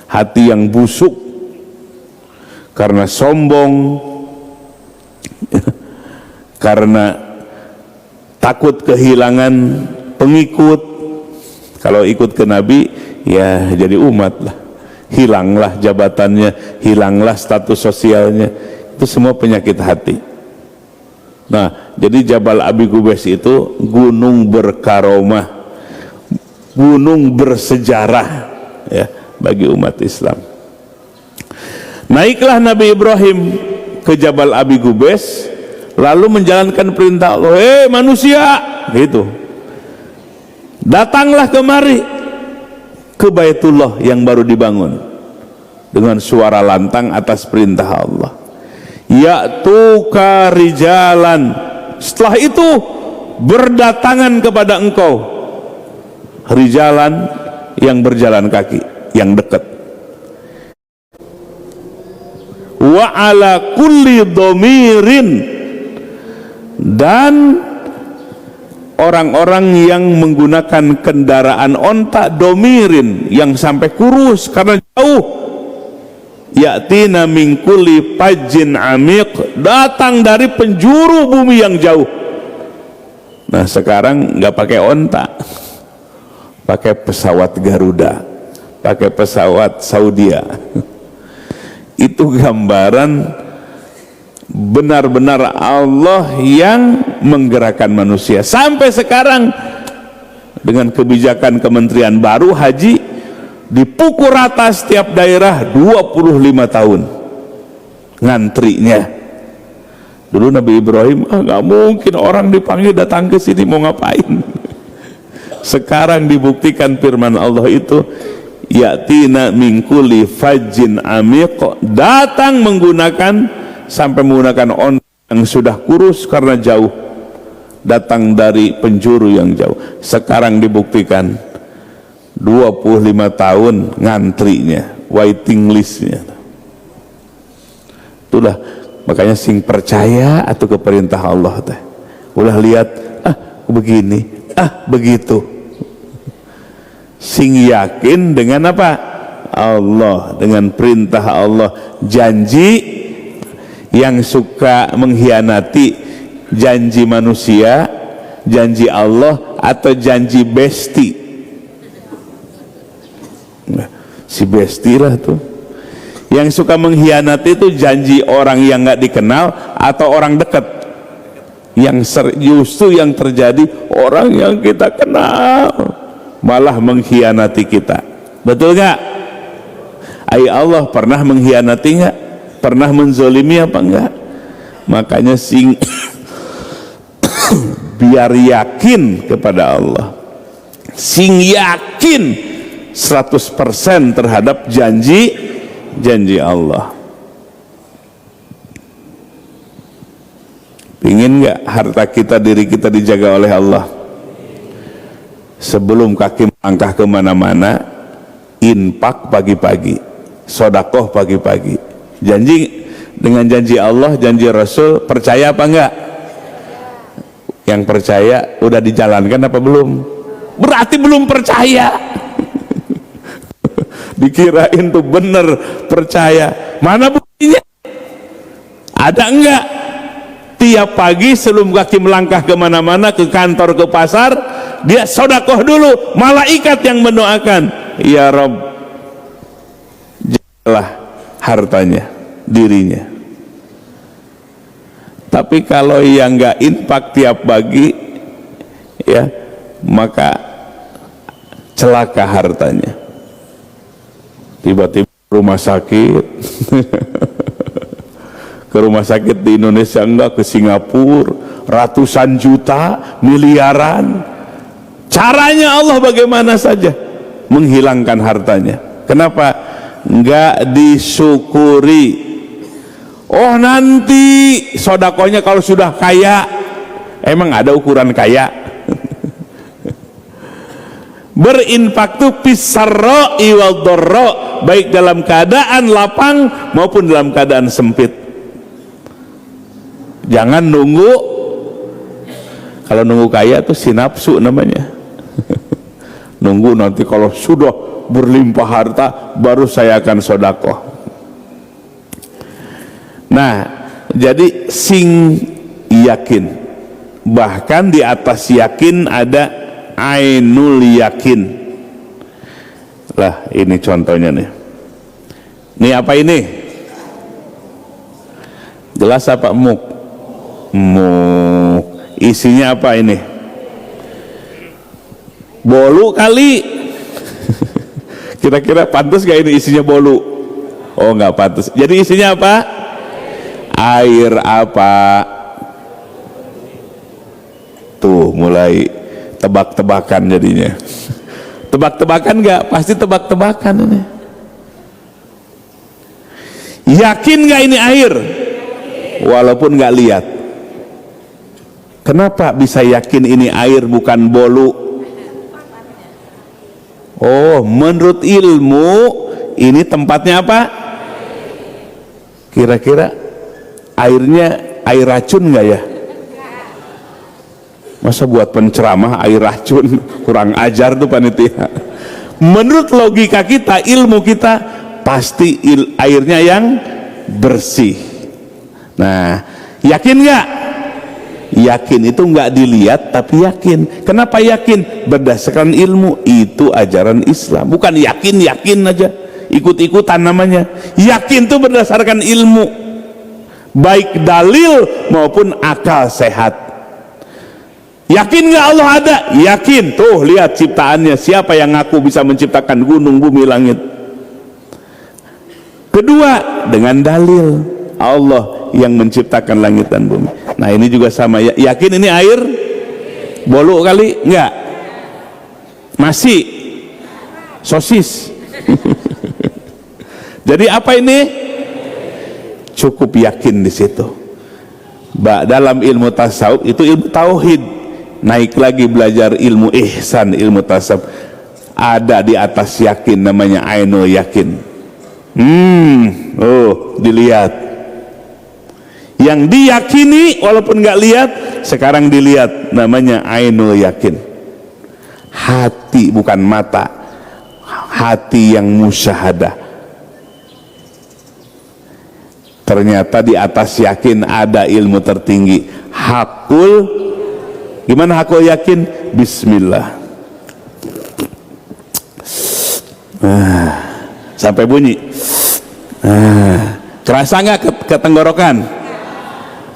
hati yang busuk karena sombong, karena takut kehilangan pengikut. Kalau ikut ke Nabi ya jadi umat lah, hilanglah jabatannya, hilanglah status sosialnya. Itu semua penyakit hati. Nah, jadi Jabal Abi Qubais itu gunung berkaromah, gunung bersejarah ya bagi umat Islam. Naiklah Nabi Ibrahim ke Jabal Abi Qubais, lalu menjalankan perintah Allah, "Hei manusia," gitu. "Datanglah kemari ke Baitullah yang baru dibangun," dengan suara lantang atas perintah Allah. "Ya'tuka rijalan," setelah itu berdatangan kepada engkau rijalan yang berjalan kaki, yang dekat. "Wa ala kulli dhamirin," dan orang-orang yang menggunakan kendaraan onta domirin yang sampai kurus karena jauh. "Ya'tina min kulli fajjin amiq," datang dari penjuru bumi yang jauh. Nah sekarang nggak pakai onta, pakai pesawat Garuda, pakai pesawat Saudia. Itu gambaran benar-benar Allah yang menggerakkan manusia. Sampai sekarang dengan kebijakan kementerian baru haji, dipukul rata setiap daerah 25 tahun ngantrinya. Dulu Nabi Ibrahim, nggak mungkin orang dipanggil datang ke sini mau ngapain. Sekarang dibuktikan firman Allah itu, "Ya'tina min kulli fajjin amiq," datang sampai menggunakan onta yang sudah kurus karena jauh, datang dari penjuru yang jauh. Sekarang dibuktikan 25 tahun ngantrinya, waiting listnya. Itulah makanya sing percaya atau ke perintah Allah teh. Ulah lihat begini, begitu. Sing yakin dengan apa? Allah, dengan perintah Allah. Janji yang suka mengkhianati janji manusia, janji Allah, atau janji besti. Nah, si besti lah tuh yang suka mengkhianati itu janji orang yang nggak dikenal atau orang dekat. Yang justru yang terjadi orang yang kita kenal malah mengkhianati kita. Betul nggak? Allah pernah mengkhianati nggak? Pernah menzolimi apa enggak? Makanya biar yakin kepada Allah, sing yakin 100% terhadap janji Allah. Pingin nggak harta kita, diri kita dijaga oleh Allah? Sebelum kaki melangkah kemana-mana, infak pagi-pagi, sodakoh pagi-pagi. Janji dengan janji Allah, janji Rasul, percaya apa enggak? Yang percaya udah dijalankan apa belum? Berarti belum percaya. Dikirain tuh bener percaya. Mana buktinya? Ada enggak? Tiap pagi sebelum kaki melangkah kemana-mana, ke kantor, ke pasar, dia sodakoh dulu. Malaikat yang mendoakan, "Ya Rabb, jagalah hartanya, dirinya." Tapi kalau yang nggak infak tiap pagi, ya maka celaka hartanya. Tiba-tiba rumah sakit, ke rumah sakit di Indonesia enggak, ke Singapura, ratusan juta, miliaran. Caranya Allah bagaimana saja menghilangkan hartanya. Kenapa? Enggak disyukuri. Oh nanti sodakonya kalau sudah kaya. Emang ada ukuran kaya? Berinfak itu pisarra'i wal dharra, baik dalam keadaan lapang maupun dalam keadaan sempit. Jangan nunggu. Kalau nunggu kaya itu sinapsu namanya. Nunggu nanti kalau sudah berlimpah harta, baru saya akan sodakoh. Nah, jadi sing yakin, bahkan di atas yakin ada ainul yakin. Lah ini contohnya nih. Ini apa ini? Gelas apa muk? Muk. Isinya apa ini? Bolu kali. Kira-kira pantas gak ini isinya bolu? Oh nggak pantas. Jadi isinya apa? Air apa? Tuh mulai tebak-tebakan jadinya. Tebak-tebakan nggak? Pasti tebak-tebakan ini. Yakin nggak ini air? Walaupun nggak lihat. Kenapa bisa yakin ini air bukan bolu? Oh, menurut ilmu ini tempatnya apa? Kira-kira airnya air racun nggak ya? Masa buat penceramah air racun? Kurang ajar tuh panitia. Menurut logika kita, ilmu kita, pasti airnya yang bersih. Nah, yakin nggak? Yakin itu nggak dilihat tapi yakin. Kenapa yakin? Berdasarkan ilmu. Itu ajaran Islam. Bukan yakin aja, ikut-ikutan namanya. Yakin itu berdasarkan ilmu, baik dalil maupun akal sehat. Yakin nggak Allah ada? Yakin. Tuh lihat ciptaannya, siapa yang ngaku bisa menciptakan gunung, bumi, langit? Kedua, dengan dalil, Allah yang menciptakan langit dan bumi. Nah ini juga sama. Yakin ini air bolu kali? Enggak. Masih sosis. Jadi apa ini? Cukup yakin di situ. Dalam ilmu tasawuf itu ilmu tauhid. Naik lagi belajar ilmu ihsan, ilmu tasawuf, ada di atas yakin, namanya ainul yakin. Oh dilihat, yang diyakini walaupun nggak lihat, sekarang dilihat, namanya ainul yakin. Hati bukan mata, hati yang musyahadah. Ternyata di atas yakin ada ilmu tertinggi, hakul. Gimana hakul yakin? Bismillah. Sampai bunyi. Kerasa nggak ke tenggorokan?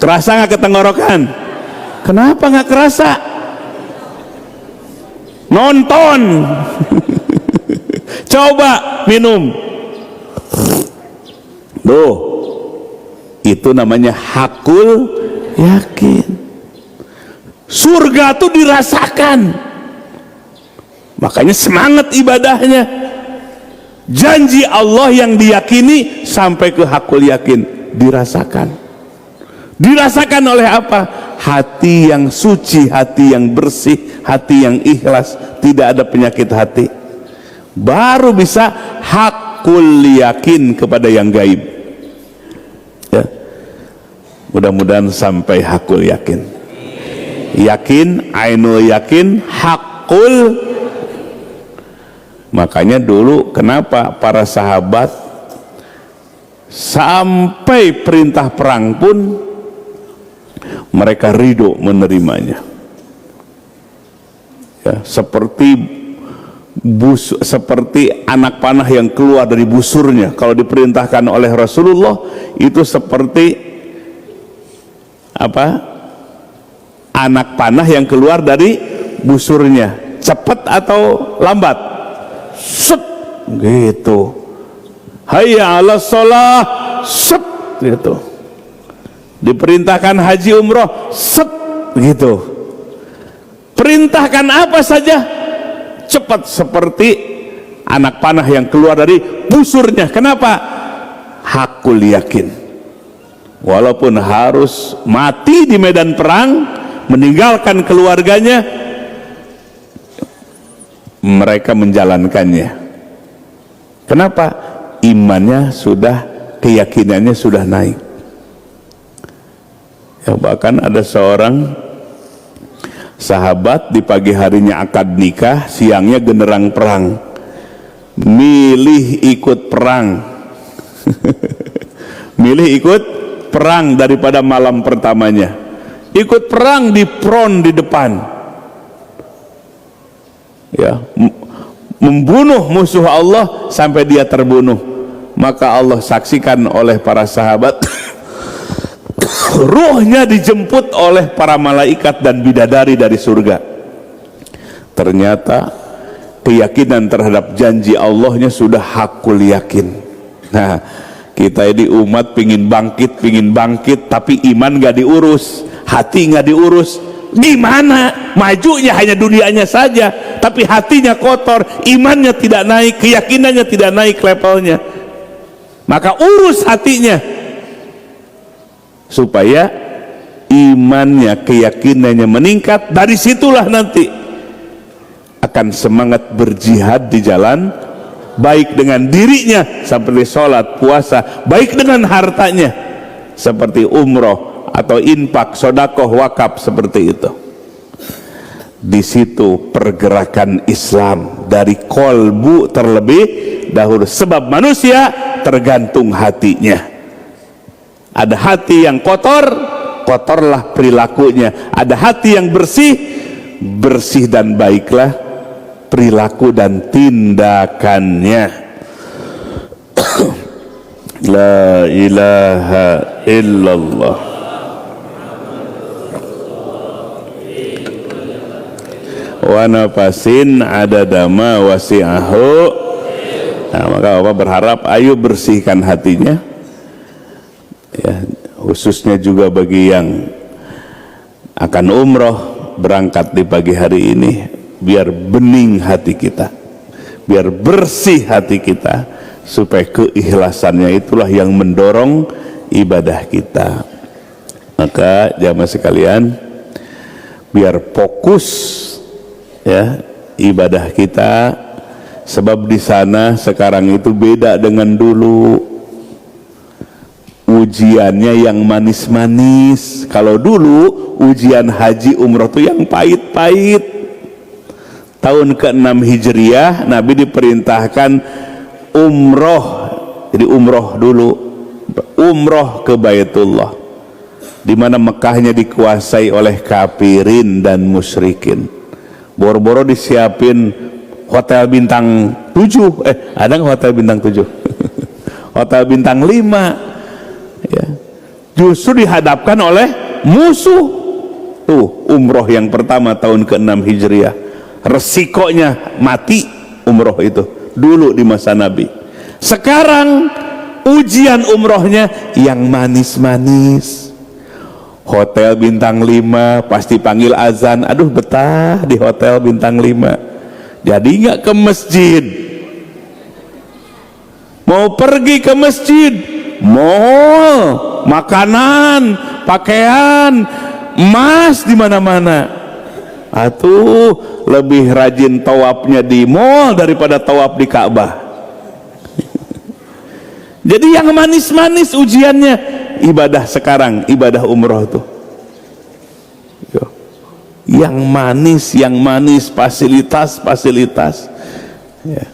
Kerasa nggak ke tenggorokan? Kenapa nggak kerasa? Nonton. Coba minum. Tuh, itu namanya hakul yakin. Surga tuh dirasakan, makanya semangat ibadahnya. Janji Allah yang diyakini sampai ke hakul yakin dirasakan. Dirasakan oleh apa? Hati yang suci, hati yang bersih, hati yang ikhlas, tidak ada penyakit hati. Baru bisa hakul yakin kepada yang gaib. Ya. Mudah-mudahan sampai hakul yakin. Yakin, ainul yakin, hakul. Makanya dulu kenapa para sahabat sampai perintah perang pun mereka ridho menerimanya. Ya, seperti anak panah yang keluar dari busurnya. Kalau diperintahkan oleh Rasulullah itu seperti apa? Anak panah yang keluar dari busurnya. Cepat atau lambat? Set gitu. Hayya 'alas shalah, set gitu. Diperintahkan haji umroh, set gitu. Perintahkan apa saja cepat, seperti anak panah yang keluar dari busurnya. Kenapa? Hakul yakin. Walaupun harus mati di medan perang, meninggalkan keluarganya, mereka menjalankannya. Kenapa? Imannya sudah, keyakinannya sudah naik. Ya, bahkan ada seorang sahabat di pagi harinya akad nikah, siangnya genderang perang. milih ikut perang milih ikut perang daripada malam pertamanya, ikut perang di front di depan, ya, membunuh musuh Allah sampai dia terbunuh. Maka Allah saksikan oleh para sahabat ruhnya dijemput oleh para malaikat dan bidadari dari surga. Ternyata keyakinan terhadap janji Allahnya sudah hakul yakin. Nah, kita ini umat pingin bangkit, tapi iman gak diurus, hati gak diurus. Gimana? Majunya hanya dunianya saja, tapi hatinya kotor, imannya tidak naik, keyakinannya tidak naik levelnya. Maka urus hatinya supaya imannya, keyakinannya meningkat. Dari situlah nanti akan semangat berjihad di jalan, baik dengan dirinya seperti sholat, puasa, baik dengan hartanya seperti umroh atau infak, sodakoh, wakaf, seperti itu. Di situ pergerakan Islam dari kolbu terlebih dahulu, sebab manusia tergantung hatinya. Ada hati yang kotor, kotorlah perilakunya. Ada hati yang bersih, bersih dan baiklah perilaku dan tindakannya. La ilaha illallah. Wa nafasin adadama wasi'ahu. Nah, maka Bapak berharap ayo bersihkan hatinya, ya, khususnya juga bagi yang akan umroh berangkat di pagi hari ini, biar bening hati kita, biar bersih hati kita, supaya keikhlasannya itulah yang mendorong ibadah kita. Maka jamaah sekalian, biar fokus, ya, ibadah kita, sebab di sana sekarang itu beda dengan dulu. Ujiannya yang manis-manis. Kalau dulu ujian haji umroh itu yang pahit-pahit. Tahun ke-6 Hijriah Nabi diperintahkan umroh. Jadi umroh dulu, umroh ke Baitullah, di mana Mekahnya dikuasai oleh kafirin dan musyrikin. Boro-boro disiapin hotel bintang 7, ada nggak hotel bintang 7? Hotel bintang 5, ya. Justru dihadapkan oleh musuh. Tuh umroh yang pertama tahun ke-6 Hijriah, resikonya mati umroh itu dulu di masa Nabi. Sekarang ujian umrohnya yang manis-manis. Hotel bintang 5 pasti panggil azan, aduh betah di hotel bintang 5. Jadi nggak ke masjid, mau pergi ke masjid, mall, makanan, pakaian, emas di mana-mana. Atuh lebih rajin tawafnya di mall daripada tawaf di Ka'bah. Jadi yang manis-manis ujiannya ibadah sekarang, ibadah umroh tuh. Yang manis, fasilitas, ya.